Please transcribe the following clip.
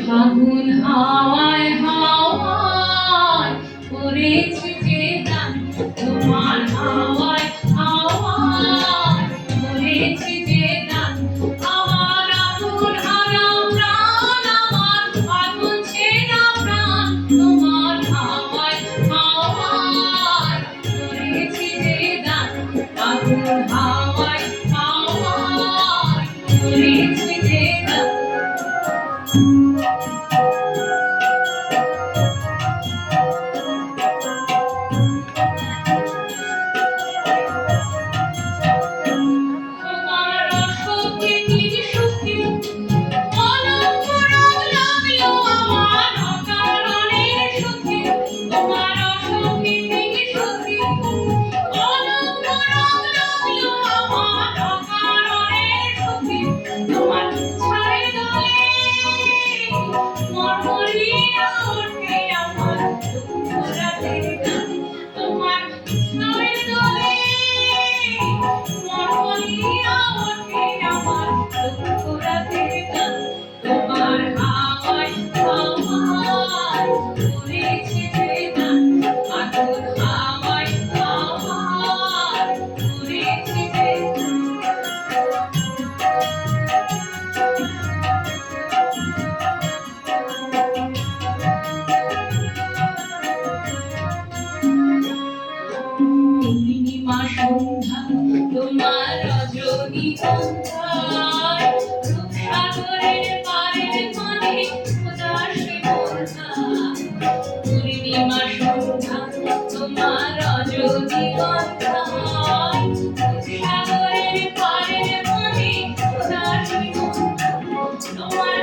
ফাগুন হাওয়ায় হাওয়ায় করেছি যে গান, তোমার হাওয়ায় হাওয়ায় করেছি যে গান। আমার আগুন হারা প্রাণ, আমার আগুন ছেঁড়া প্রাণ, তোমার হাওয়ায় হাওয়ায় করেছি যে গান। আগুন হাওয়ায় হাওয়ায় করেছি যে গান। তোমার রজনীগন্ধায় রূপসাগরের পাড়ের মানে উদাসী মনটা। পূর্ণিমা সন্ধ্যা তোমার রজনীগন্ধায় রূপসাগরের পাড়ের মানে উদাসী মনটা। তোমার